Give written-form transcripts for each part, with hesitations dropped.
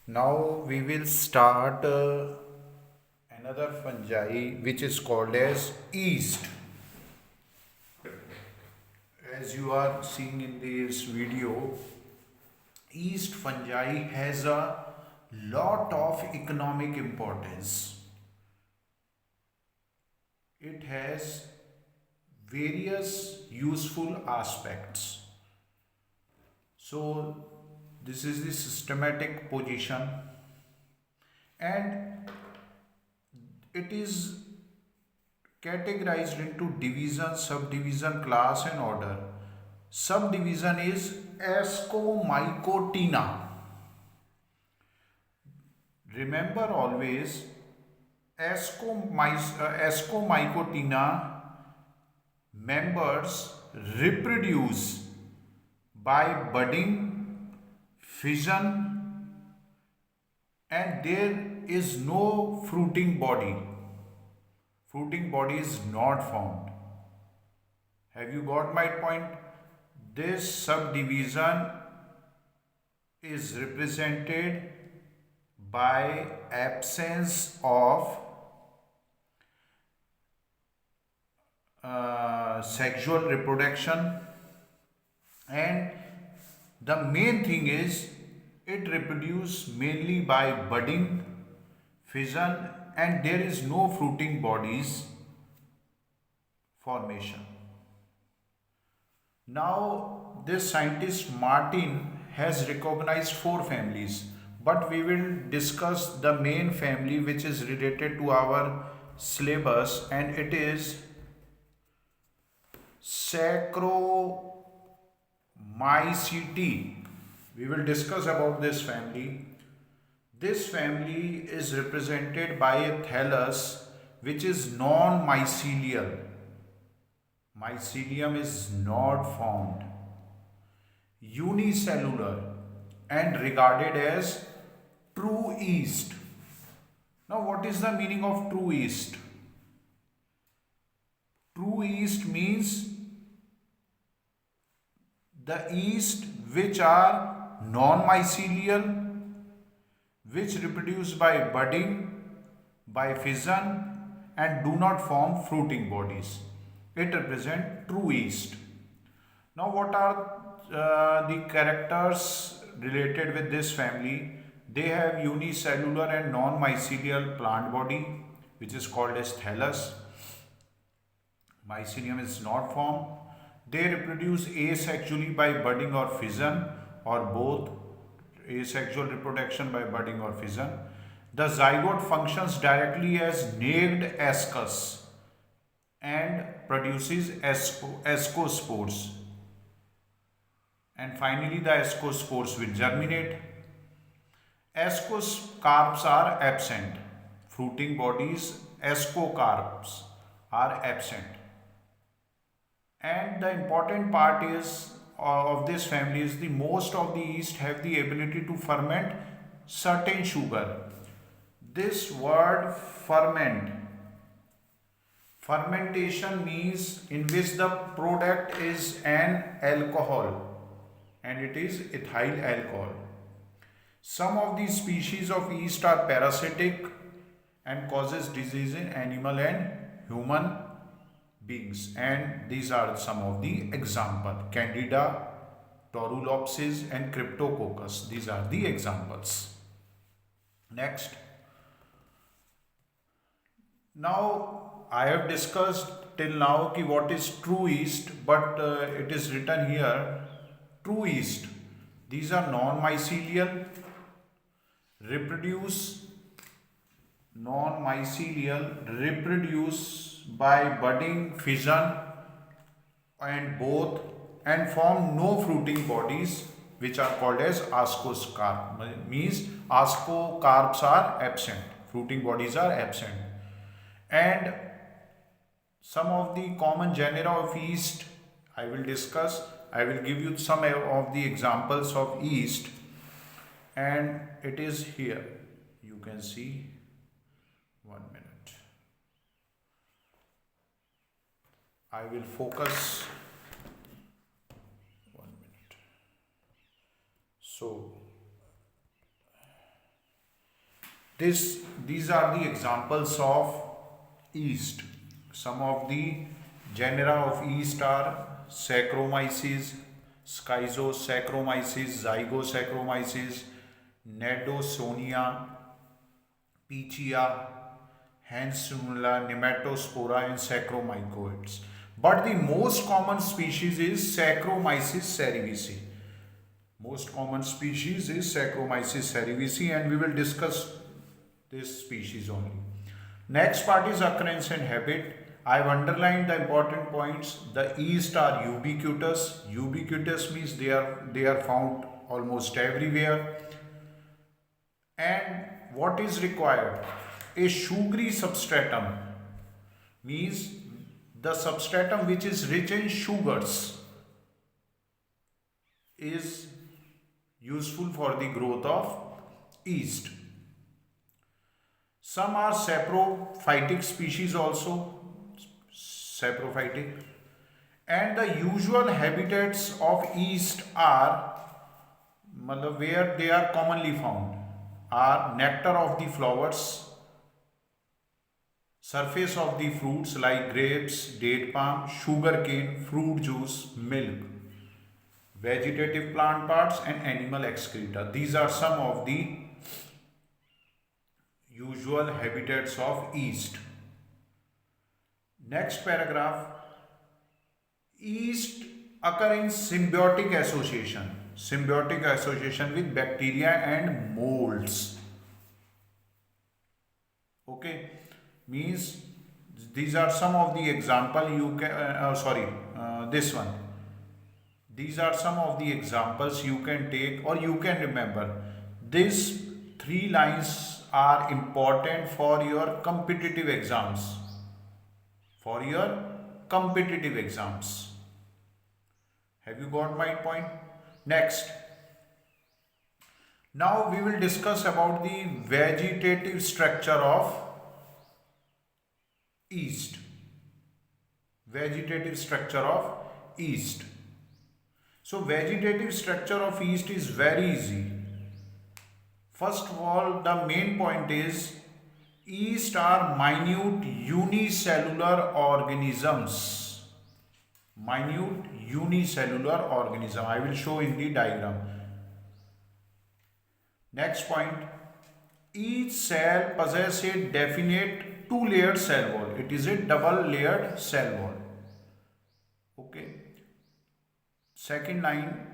Now we will start another fungi which is called as yeast. As you are seeing in this video, yeast fungi has a lot of economic importance. It has various useful aspects. So this is the systematic position, and it is categorized into division, subdivision, class and order. Subdivision is Ascomycotina. Remember always, Ascomycotina members reproduce by budding, fission, and there is no fruiting body. Fruiting body is not formed. Have you got my point? This subdivision is represented by absence of sexual reproduction, and the main thing is it reproduces mainly by budding, fission, and there is no fruiting bodies formation. Now, this scientist Martin has recognized four families, but we will discuss the main family which is related to our syllabus, and it is Saccharomycete. We will discuss about this family. This family is represented by a thallus which is non-mycelial. Mycelium is not formed, unicellular, and regarded as true yeast. Now, what is the meaning of true yeast? True yeast means the yeast which are non-mycelial, which reproduce by budding, by fission, and do not form fruiting bodies. It represents true yeast. Now, what are the characters related with this family? They have unicellular and non-mycelial plant body, which is called as thallus. Mycelium is not formed. They reproduce asexually by budding or fission, or both, asexual reproduction by budding or fission. The zygote functions directly as naked ascus and produces ascospores. And finally, the ascospores will germinate. Ascocarps are absent. Fruiting bodies, ascocarps, are absent. And the important part is of this family is the most of the yeast have the ability to ferment certain sugar. This word ferment, fermentation means in which the product is an alcohol, and it is ethyl alcohol. Some of these species of yeast are parasitic and causes disease in animal and human beings, and these are some of the example: Candida, Torulopsis and Cryptococcus. These are the examples. Next, now I have discussed till now ki what is true yeast, but it is written here true yeast. These are non-mycelial, reproduce non-mycelial, reproduce by budding, fission, and both, and form no fruiting bodies, which are called as ascocarp. Means ascocarps are absent, fruiting bodies are absent. And some of the common genera of yeast I will discuss. I will give you some of the examples of yeast, and it is here. You can see. 1 minute. I will focus. 1 minute. So, These are the examples of yeast. Some of the genera of yeast are Saccharomyces, Schizosaccharomyces, Zygosaccharomyces, Nedosonia, Pichia, Hansunula, Nematospora, and Saccharomycoids. But the most common species is Saccharomyces cerevisiae. Most common species is Saccharomyces cerevisiae, and we will discuss this species only. Next part is occurrence and habit. I have underlined the important points. The yeast are ubiquitous. Ubiquitous means they are found almost everywhere. And what is required? A sugary substratum means the substratum which is rich in sugars is useful for the growth of yeast. Some are saprophytic species also, saprophytic. And the usual habitats of yeast are, where they are commonly found, are nectar of the flowers, surface of the fruits like grapes, date palm, sugar cane, fruit juice, milk, vegetative plant parts, and animal excreta. These are some of the usual habitats of yeast. Next paragraph. Yeast occur in symbiotic association with bacteria and molds. Okay, means these are some of the example you can this one. These are some of the examples you can take or you can remember. These three lines are important for your competitive exams. For your competitive exams. Have you got my point? Next. Now we will discuss about the vegetative structure of yeast. Vegetative structure of yeast. So vegetative structure of yeast is very easy. First of all, the main point is yeast are minute unicellular organisms. Minute unicellular organism. I will show in the diagram. Next point. Each cell possesses a definite two-layered cell wall. It is a double-layered cell wall. Okay. Second line.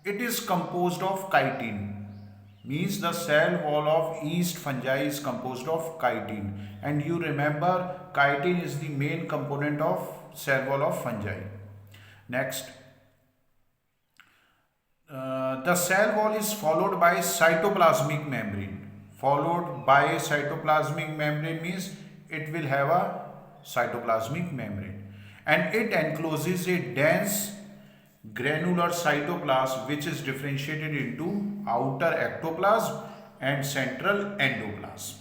It is composed of chitin. Means the cell wall of yeast fungi is composed of chitin, and you remember chitin is the main component of cell wall of fungi. Next, the cell wall is followed by cytoplasmic membrane. Followed by cytoplasmic membrane means it will have a cytoplasmic membrane, and it encloses a dense granular cytoplasm which is differentiated into outer ectoplasm and central endoplasm.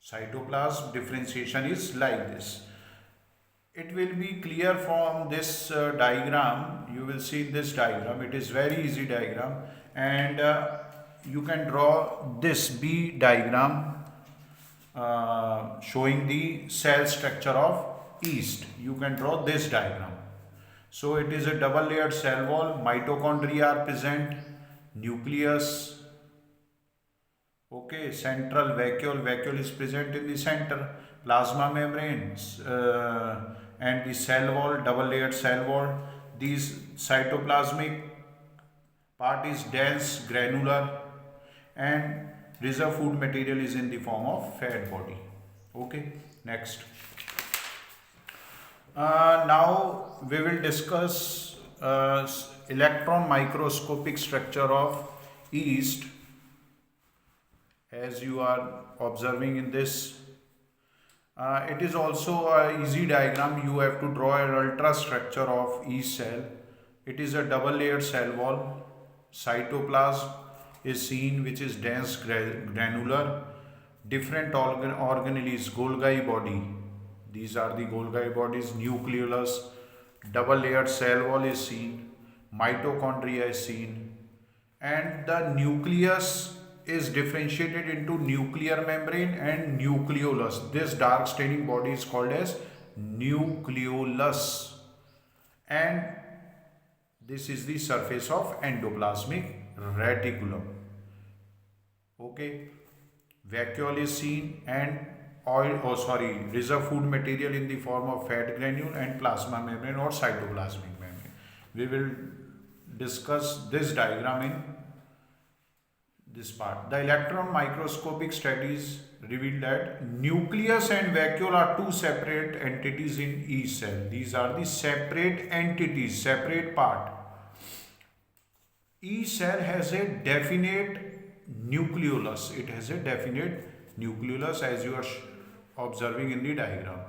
Cytoplasm differentiation is like this. It will be clear from this diagram. You will see this diagram. It is very easy diagram, and you can draw this B diagram showing the cell structure of yeast. You can draw this diagram. So it is a double layered cell wall, mitochondria are present, nucleus, okay, central vacuole is present in the center, plasma membranes and the cell wall, double layered cell wall. These cytoplasmic part is dense, granular, and reserve food material is in the form of fat body. Okay, next. Now we will discuss electron microscopic structure of yeast. As you are observing in this, it is also an easy diagram. You have to draw an ultrastructure of yeast cell. It is a double layered cell wall. Cytoplasm is seen, which is dense, granular. Different organelles, Golgi body. These are the Golgi bodies. Nucleolus, double layered cell wall is seen. Mitochondria is seen. And the nucleus is differentiated into nuclear membrane and nucleolus. This dark staining body is called as nucleolus, and this is the surface of endoplasmic reticulum. Okay, vacuole is seen, and reserve food material in the form of fat granule and plasma membrane or cytoplasmic membrane. We will discuss this diagram in this part. The electron microscopic studies revealed that nucleus and vacuole are two separate entities in each cell. These are the separate entities, separate part. Each cell has a definite nucleolus. It has a definite nucleolus, as you are observing in the diagram.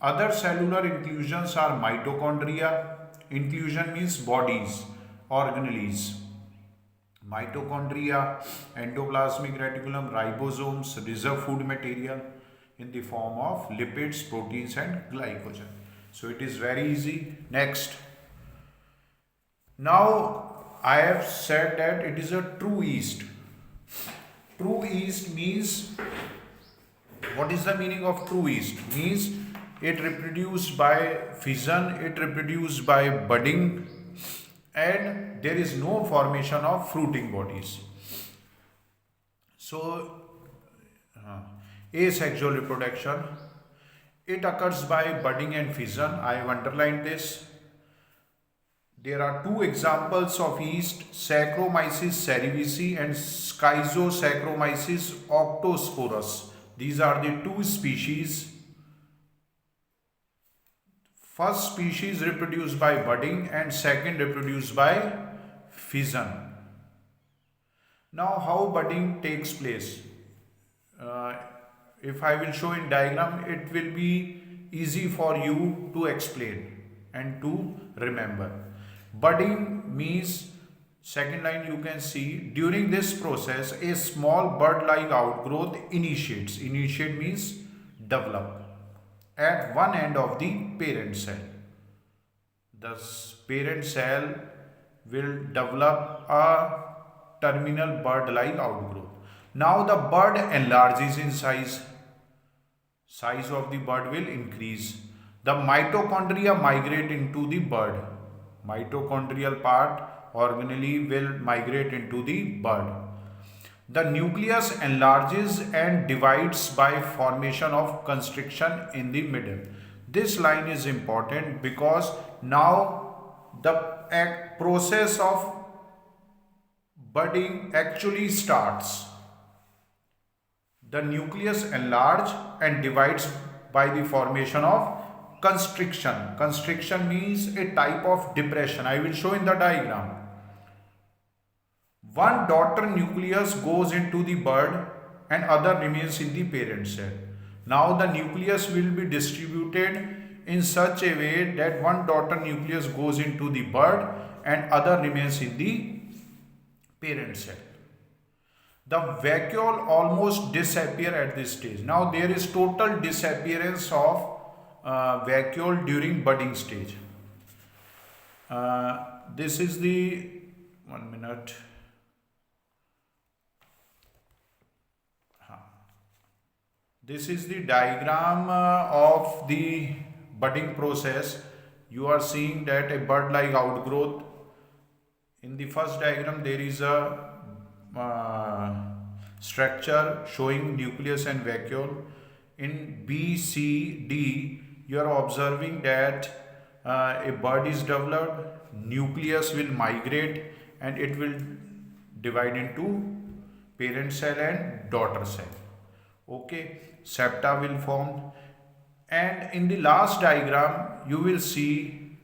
Other cellular inclusions are mitochondria. Inclusion means bodies, organelles. Mitochondria, endoplasmic reticulum, ribosomes, reserve food material in the form of lipids, proteins and glycogen. So it is very easy. Next. Now I have said that it is a true yeast. True yeast means, what is the meaning of true yeast? Means it reproduced by fission, it reproduced by budding, and there is no formation of fruiting bodies. So asexual reproduction, it occurs by budding and fission. I have underlined this. There are two examples of yeast, Saccharomyces cerevisiae and Schizosaccharomyces octosporus. These are the two species. First species reproduced by budding and second reproduced by fission. Now how budding takes place? If I will show in diagram, it will be easy for you to explain and to remember. Budding means, second line you can see, during this process a small bud-like outgrowth initiates. Initiate means develop at one end of the parent cell. The parent cell will develop a terminal bud-like outgrowth. Now the bud enlarges in size. Size of the bud will increase. The mitochondria migrate into the bud. Mitochondrial part organelle will migrate into the bud. The nucleus enlarges and divides by formation of constriction in the middle. This line is important because now the process of budding actually starts. The nucleus enlarges and divides by the formation of constriction. Constriction means a type of depression. I will show in the diagram. One daughter nucleus goes into the bud and other remains in the parent cell. Now the nucleus will be distributed in such a way that one daughter nucleus goes into the bud and other remains in the parent cell. The vacuole almost disappear at this stage. Now there is total disappearance of vacuole during budding stage. This is the, 1 minute. This is the diagram of the budding process. You are seeing that a bud-like outgrowth. In the first diagram there is a structure showing nucleus and vacuole. In B, C, D, you are observing that a bud is developed, nucleus will migrate and it will divide into parent cell and daughter cell. Okay, septa will form, and in the last diagram you will see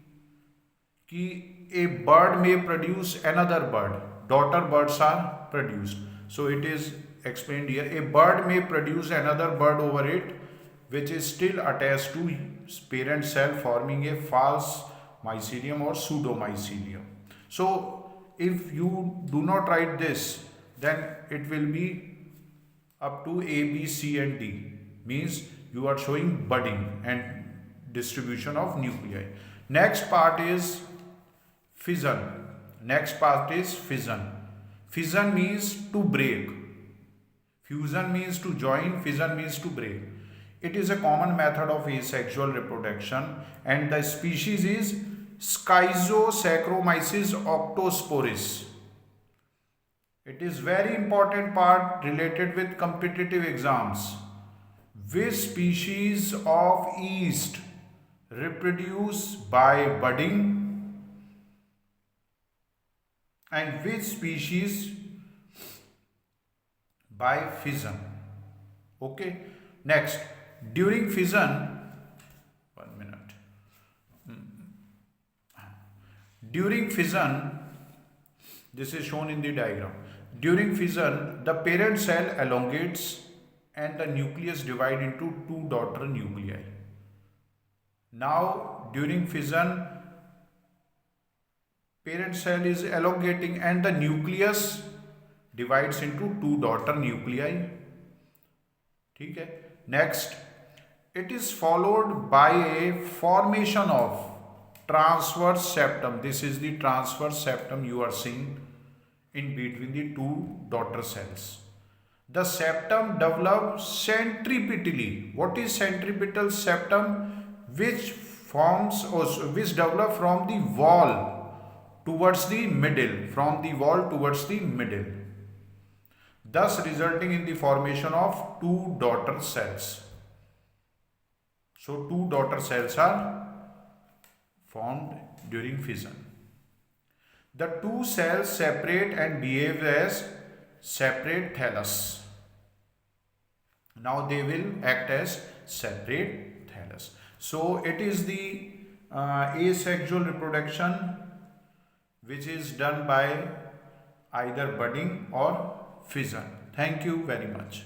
कि a bird may produce another bird. Daughter birds are produced. So it is explained here. A bird may produce another bird over it, which is still attached to parent cell, forming a false mycelium or pseudomycelium. So if you do not write this, then it will be up to A, B, C and D. Means you are showing budding and distribution of nuclei. Next part is fission. Fission means to break. Fusion means to join, fission means to break. It is a common method of asexual reproduction and the species is Schizosaccharomyces octosporis. It is very important part related with competitive exams. Which species of yeast reproduce by budding and which species by fission? Okay. Next, during fission, 1 minute. During fission, this is shown in the diagram. During fission, the parent cell elongates and the nucleus divide into two daughter nuclei. Now, during fission, parent cell is elongating and the nucleus divides into two daughter nuclei. ठीक है. Next, it is followed by a formation of transverse septum. This is the transverse septum you are seeing in between the two daughter cells. The septum develops centripetally. What is centripetal septum? Which forms or which develop from the wall towards the middle, from the wall towards the middle, thus resulting in the formation of two daughter cells. So two daughter cells are formed during fission. The two cells separate and behave as separate thallus. Now they will act as separate thallus. So it is the asexual reproduction which is done by either budding or fission. Thank you very much.